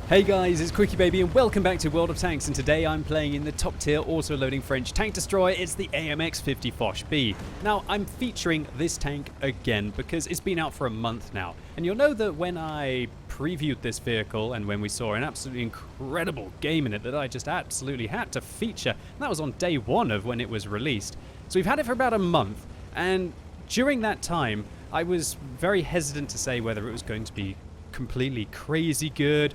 Hey guys, it's QuickyBaby and welcome back to World of Tanks, and today I'm playing in the top tier auto-loading French tank destroyer. It's the AMX-50 Foch B. Now, I'm featuring this tank again because it's been out for a month now, and you'll know that when I previewed this vehicle and when we saw an absolutely incredible game in it that I just absolutely had to feature, and that was on day one of when it was released. So we've had it for about a month, and during that time I was very hesitant to say whether it was going to be completely crazy good,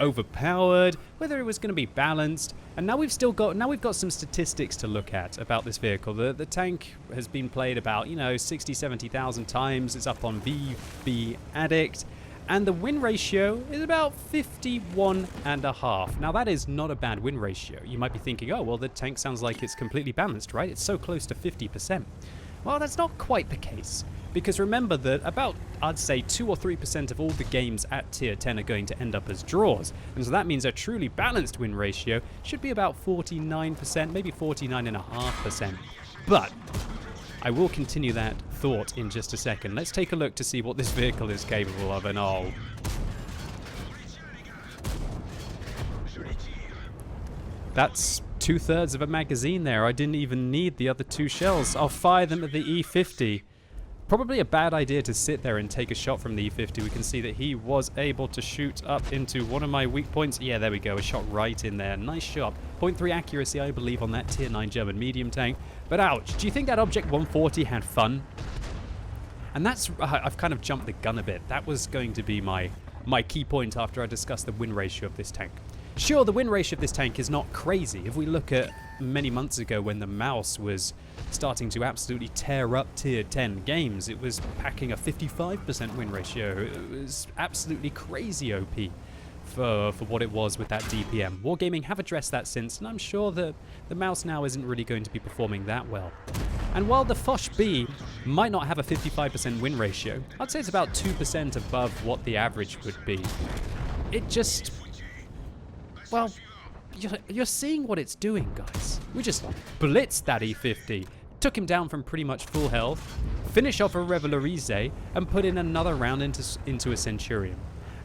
overpowered, whether it was going to be balanced. And now we've got some statistics to look at about this vehicle. The tank has been played about 60,000-70,000 times. It's up on VB Addict, and the win ratio is about 51.5. Now that is not a bad win ratio. You might be thinking, oh well, the tank sounds like it's completely balanced, right? It's so close to 50%. Well, that's not quite the case, because remember that about, I'd say, 2 or 3% of all the games at tier 10 are going to end up as draws, and so that means a truly balanced win ratio should be about 49%, maybe 49.5%. But I will continue that thought in just a second. Let's take a look to see what this vehicle is capable of, and oh, that's 2/3 of a magazine there. I didn't even need the other 2 shells. I'll fire them at the E50. Probably a bad idea to sit there and take a shot from the E50. We can see that he was able to shoot up into one of my weak points. Yeah, there we go. A shot right in there. Nice shot. 0.3 accuracy, I believe, on that tier 9 German medium tank. But ouch. Do you think that Object 140 had fun? And that's... I've kind of jumped the gun a bit. That was going to be my key point after I discussed the win ratio of this tank. Sure, the win ratio of this tank is not crazy. If we look at many months ago when the mouse was starting to absolutely tear up tier 10 games, it was packing a 55% win ratio. It was absolutely crazy OP for what it was with that DPM. Wargaming have addressed that since, and I'm sure that the mouse now isn't really going to be performing that well. And while the Foch B might not have a 55% win ratio, I'd say it's about 2% above what the average would be. It just... well, you're seeing what it's doing, guys. We just blitzed that E50, took him down from pretty much full health, finished off a Revelarize, and put in another round into a Centurion.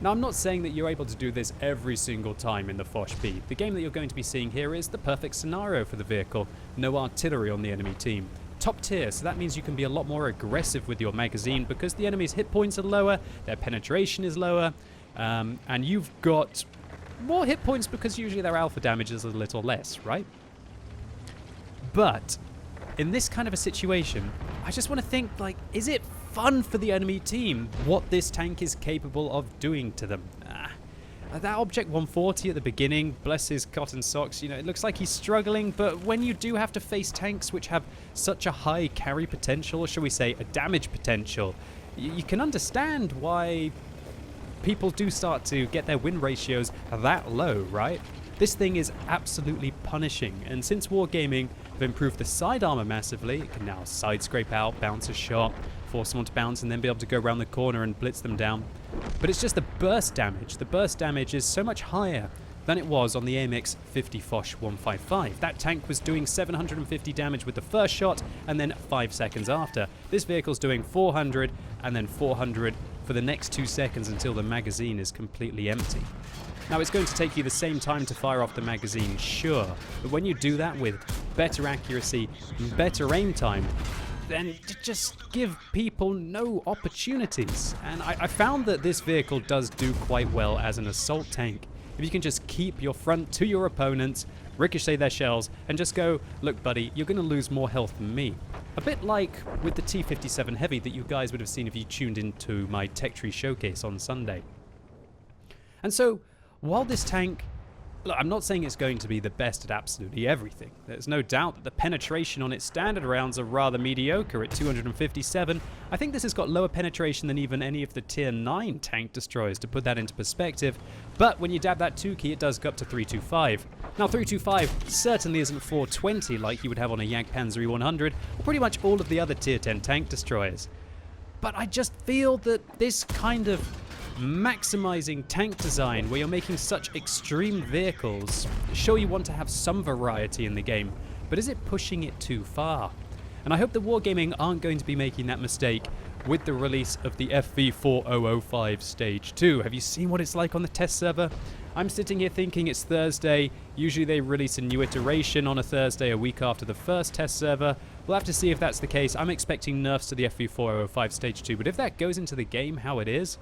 Now, I'm not saying that you're able to do this every single time in the Foch B. The game that you're going to be seeing here is the perfect scenario for the vehicle. No artillery on the enemy team. Top tier, so that means you can be a lot more aggressive with your magazine because the enemy's hit points are lower, their penetration is lower, and you've got more hit points because usually their alpha damage is a little less, right? But in this kind of a situation, I just want to think, like, is it fun for the enemy team what this tank is capable of doing to them? That Object 140 at the beginning, bless his cotton socks, it looks like he's struggling, but when you do have to face tanks which have such a high carry potential, or shall we say a damage potential, you can understand why people do start to get their win ratios that low, right? This thing is absolutely punishing, and since Wargaming have improved the side armor massively, it can now side scrape out, bounce a shot, force someone to bounce, and then be able to go around the corner and blitz them down. But it's just the burst damage. The burst damage is so much higher than it was on the AMX-50 Foch 155. That tank was doing 750 damage with the first shot, and then 5 seconds after. This vehicle's doing 400, and then 400 for the next 2 seconds until the magazine is completely empty. Now, it's going to take you the same time to fire off the magazine, sure, but when you do that with better accuracy, better aim time, then just give people no opportunities. And I found that this vehicle does do quite well as an assault tank. If you can just keep your front to your opponents, ricochet their shells, and just go, look buddy, you're going to lose more health than me. A bit like with the T57 Heavy that you guys would have seen if you tuned into my Tech Tree showcase on Sunday. And so, while this tank... look, I'm not saying it's going to be the best at absolutely everything. There's no doubt that the penetration on its standard rounds are rather mediocre at 257. I think this has got lower penetration than even any of the tier 9 tank destroyers, to put that into perspective. But when you dab that 2 key, it does go up to 325. Now 325 certainly isn't 420 like you would have on a Jagdpanzer E100, or pretty much all of the other tier 10 tank destroyers. But I just feel that this kind of maximizing tank design where you're making such extreme vehicles, sure, you want to have some variety in the game, but is it pushing it too far? And I hope that Wargaming aren't going to be making that mistake with the release of the FV4005 Stage 2. Have you seen what it's like on the test server? I'm sitting here thinking it's Thursday. Usually they release a new iteration on a Thursday a week after the first test server. We'll have to see if that's the case. I'm expecting nerfs to the FV4005 Stage 2, but if that goes into the game how it is,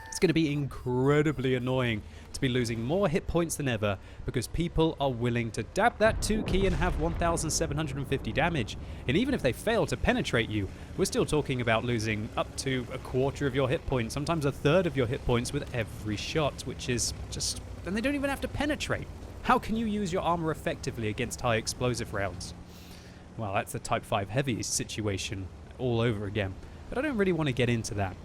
it's going to be incredibly annoying to be losing more hit points than ever because people are willing to dab that 2 key and have 1,750 damage. And even if they fail to penetrate you, we're still talking about losing up to a quarter of your hit points, sometimes a third of your hit points with every shot, which is just... and they don't even have to penetrate. How can you use your armor effectively against high explosive rounds? Well, that's the Type 5 Heavy situation all over again. But I don't really want to get into that.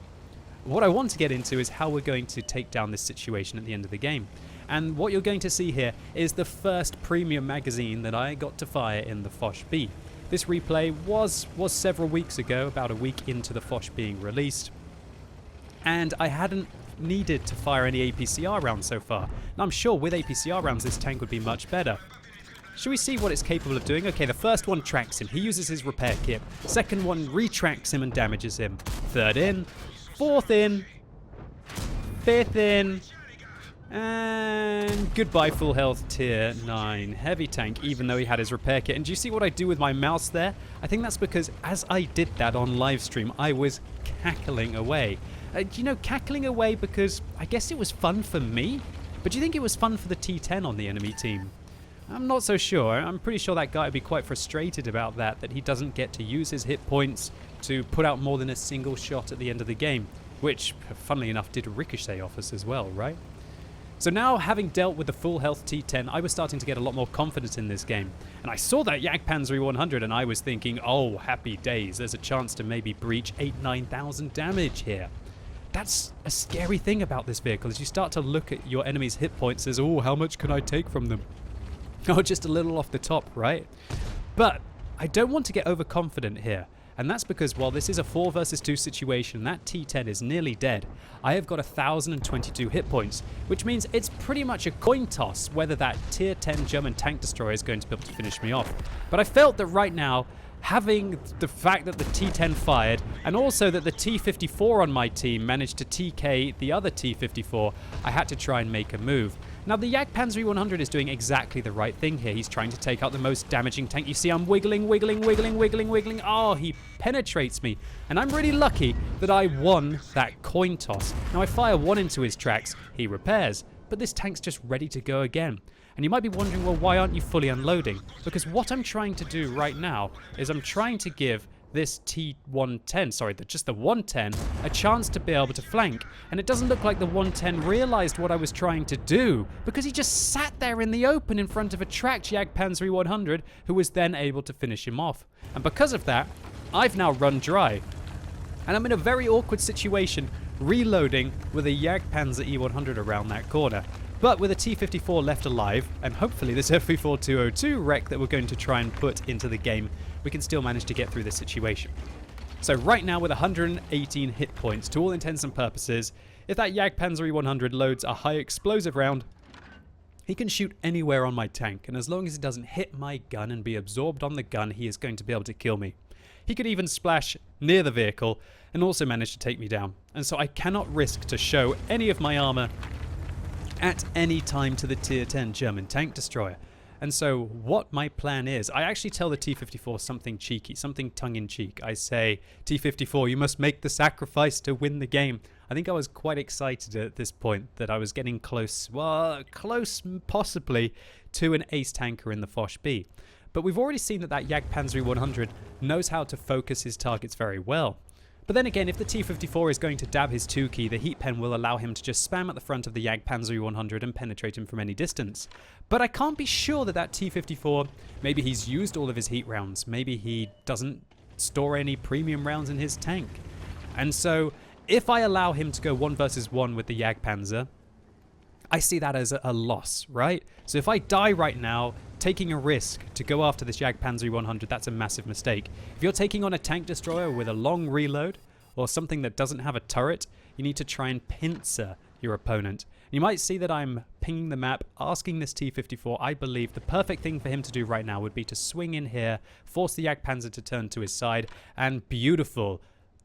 What I want to get into is how we're going to take down this situation at the end of the game. And what you're going to see here is the first premium magazine that I got to fire in the Foch B. This replay was several weeks ago, about a week into the Foch being released. And I hadn't needed to fire any APCR rounds so far. And I'm sure with APCR rounds this tank would be much better. Should we see what it's capable of doing? Okay, the first one tracks him. He uses his repair kit. Second one retracts him and damages him. Third in. Fourth in. Fifth in. And goodbye full health tier 9 heavy tank, even though he had his repair kit. And do you see what I do with my mouse there? I think that's because as I did that on live stream, I was cackling away. Cackling away because I guess it was fun for me. But do you think it was fun for the T10 on the enemy team? I'm not so sure. I'm pretty sure that guy would be quite frustrated about that he doesn't get to use his hit points to put out more than a single shot at the end of the game, which, funnily enough, did ricochet off us as well, right? So now, having dealt with the full health T10, I was starting to get a lot more confidence in this game. And I saw that Jagdpanzer 100 and I was thinking, oh, happy days, there's a chance to maybe breach 8,000-9,000 damage here. That's a scary thing about this vehicle, as you start to look at your enemy's hit points as, oh, how much can I take from them? Oh, just a little off the top, right? But I don't want to get overconfident here. And that's because while this is a 4 versus 2 situation, that T10 is nearly dead. I have got 1,022 hit points, which means it's pretty much a coin toss whether that tier 10 German tank destroyer is going to be able to finish me off. But I felt that right now, having the fact that the T10 fired, and also that the T54 on my team managed to TK the other T54, I had to try and make a move. Now, the Jagdpanzer 100 is doing exactly the right thing here. He's trying to take out the most damaging tank. You see, I'm wiggling. Oh, he penetrates me. And I'm really lucky that I won that coin toss. Now, I fire one into his tracks. He repairs. But this tank's just ready to go again. And you might be wondering, well, why aren't you fully unloading? Because what I'm trying to do right now is I'm trying to give this T110, just the 110, a chance to be able to flank. And it doesn't look like the 110 realized what I was trying to do, because he just sat there in the open in front of a tracked Jagdpanzer 100, who was then able to finish him off. And because of that, I've now run dry. And I'm in a very awkward situation, reloading with a Jagdpanzer E100 around that corner. But with a T54 left alive, and hopefully this FV4202 wreck that we're going to try and put into the game, we can still manage to get through this situation. So right now with 118 hit points, to all intents and purposes, if that Jagdpanzer E100 loads a high explosive round, he can shoot anywhere on my tank, and as long as it doesn't hit my gun and be absorbed on the gun, he is going to be able to kill me. He could even splash near the vehicle and also manage to take me down. And so I cannot risk to show any of my armor at any time to the tier 10 German tank destroyer. And so what my plan is, I actually tell the T54 something cheeky, something tongue-in-cheek. I say, T54, you must make the sacrifice to win the game. I think I was quite excited at this point that I was getting close, close possibly to an ace tanker in the Foch B. But we've already seen that Jagdpanzer 100 knows how to focus his targets very well. But then again, if the T54 is going to dab his 2 key, the heat pen will allow him to just spam at the front of the Jagdpanzer 100 and penetrate him from any distance. But I can't be sure that T54, maybe he's used all of his heat rounds, maybe he doesn't store any premium rounds in his tank. And so, if I allow him to go 1 versus 1 with the Jagdpanzer, I see that as a loss, right? So if I die right now, taking a risk to go after this Jagdpanzer 100, that's a massive mistake. If you're taking on a tank destroyer with a long reload, or something that doesn't have a turret, you need to try and pincer your opponent. You might see that I'm pinging the map, asking this T54, I believe the perfect thing for him to do right now would be to swing in here, force the Jagdpanzer to turn to his side, and beautiful,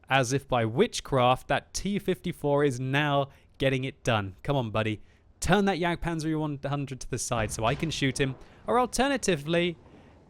as if by witchcraft, that T54 is now getting it done. Come on, buddy. turn that Jagdpanzer 100 to the side so I can shoot him. Or alternatively,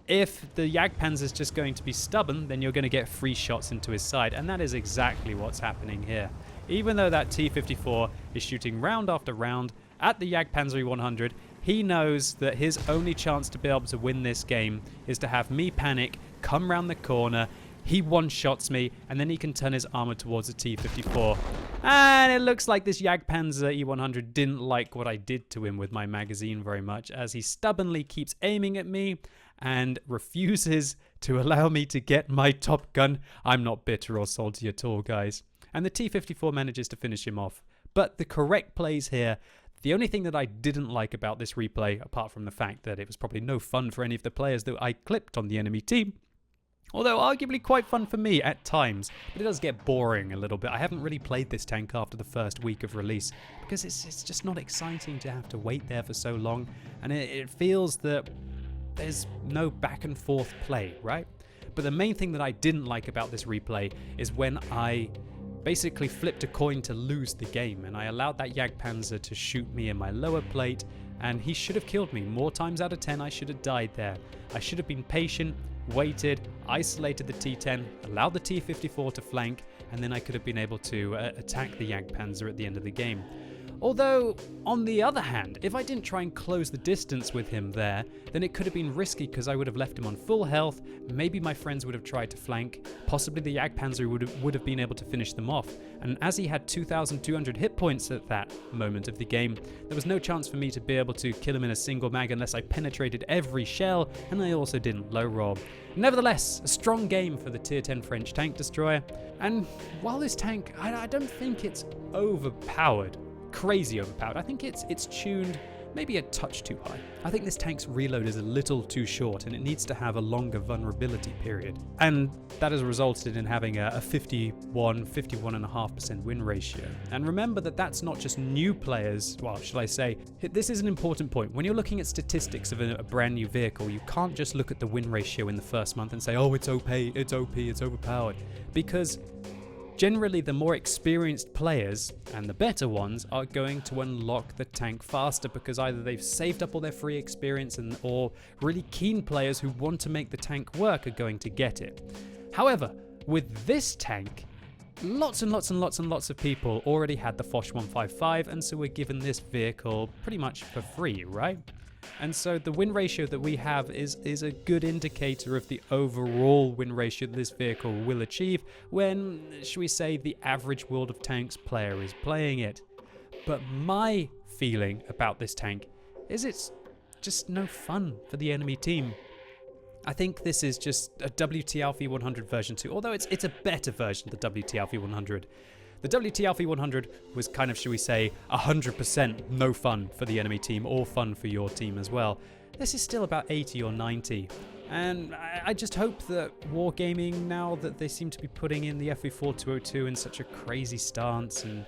if the Jagdpanzer is just going to be stubborn, then you're going to get free shots into his side. And that is exactly what's happening here. Even though that T-54 is shooting round after round at the Jagdpanzer 100, he knows that his only chance to be able to win this game is to have me panic, come round the corner, he one-shots me, and then he can turn his armor towards the T-54. And it looks like this Jagdpanzer E-100 didn't like what I did to him with my magazine very much, as he stubbornly keeps aiming at me and refuses to allow me to get my top gun. I'm not bitter or salty at all, guys. And the T-54 manages to finish him off. But the correct plays here, the only thing that I didn't like about this replay, apart from the fact that it was probably no fun for any of the players that I clipped on the enemy team, although arguably quite fun for me at times, but it does get boring a little bit. I haven't really played this tank after the first week of release because it's just not exciting to have to wait there for so long, and it feels that there's no back and forth play, right? But the main thing that I didn't like about this replay is when I basically flipped a coin to lose the game, and I allowed that Jagdpanzer to shoot me in my lower plate, and he should have killed me. More times out of 10, I should have died there. I should have been patient, waited, isolated the T-10, allowed the T-54 to flank, and then I could have been able to attack the Jagdpanzer at the end of the game. Although, on the other hand, if I didn't try and close the distance with him there, then it could have been risky because I would have left him on full health, maybe my friends would have tried to flank, possibly the Jagdpanzer would have been able to finish them off, and as he had 2,200 hit points at that moment of the game, there was no chance for me to be able to kill him in a single mag unless I penetrated every shell, and I also didn't low roll. Nevertheless, a strong game for the Tier 10 French tank destroyer, and while this tank, I don't think it's overpowered, crazy overpowered. I think it's tuned maybe a touch too high. I think this tank's reload is a little too short and it needs to have a longer vulnerability period. And that has resulted in having a 51.5% win ratio. And remember that that's not just new players, well, shall I say, this is an important point. When you're looking at statistics of a brand new vehicle, you can't just look at the win ratio in the first month and say, oh, it's OP, it's OP, it's overpowered. Because generally, the more experienced players, and the better ones, are going to unlock the tank faster because either they've saved up all their free experience or really keen players who want to make the tank work are going to get it. However, with this tank, lots and lots and lots and lots of people already had the Foch 155 and so were given this vehicle pretty much for free, right? And so the win ratio that we have is a good indicator of the overall win ratio that this vehicle will achieve when, shall we say, the average World of Tanks player is playing it. But my feeling about this tank is it's just no fun for the enemy team. I think this is just a WT Alpha 100 version 2, although it's a better version of the WT Alpha 100. The WT Alpha 100 was kind of, shall we say, 100% no fun for the enemy team or fun for your team as well. This is still about 80 or 90. And I just hope that Wargaming, now that they seem to be putting in the FV4202 in such a crazy stance, and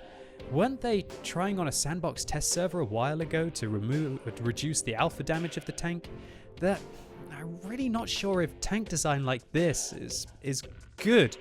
weren't they trying on a sandbox test server a while ago to reduce the alpha damage of the tank? That I'm really not sure if tank design like this is good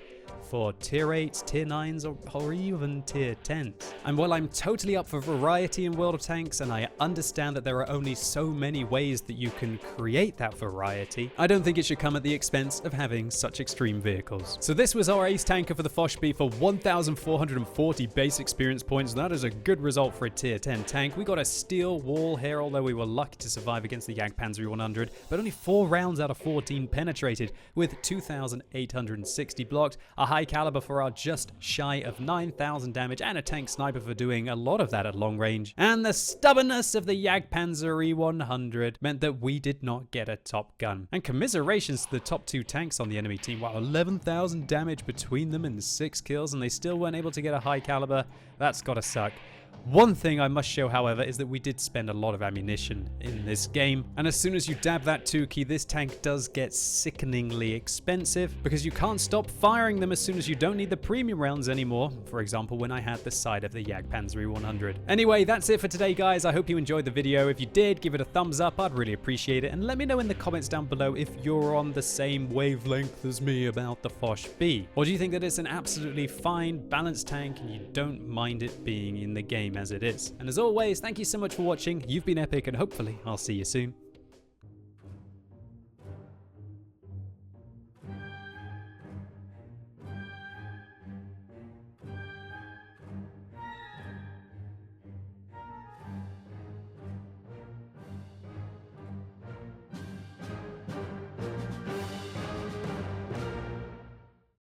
for tier 8s, tier 9s, or even tier 10s. And while I'm totally up for variety in World of Tanks, and I understand that there are only so many ways that you can create that variety, I don't think it should come at the expense of having such extreme vehicles. So this was our ace tanker for the Foch B for 1,440 base experience points. That is a good result for a tier 10 tank. We got a steel wall here, although we were lucky to survive against the Jagdpanzer 100, but only 4 rounds out of 14 penetrated with 2,860 blocked, a high caliber for our just shy of 9,000 damage, and a tank sniper for doing a lot of that at long range. And the stubbornness of the Jagdpanzer E100 meant that we did not get a top gun. And commiserations to the top 2 tanks on the enemy team. Wow, 11,000 damage between them and 6 kills, and they still weren't able to get a high caliber. That's gotta suck. One thing I must show, however, is that we did spend a lot of ammunition in this game, and as soon as you dab that 2 key, this tank does get sickeningly expensive because you can't stop firing them as soon as you don't need the premium rounds anymore. For example, when I had the side of the Jagdpanzer 100. Anyway, that's it for today, guys. I hope you enjoyed the video. If you did, give it a thumbs up. I'd really appreciate it, and let me know in the comments down below if you're on the same wavelength as me about the Foch B, or do you think that it's an absolutely fine, balanced tank and you don't mind it being in the game? game as it is. And as always, thank you so much for watching. You've been epic, and hopefully I'll see you soon.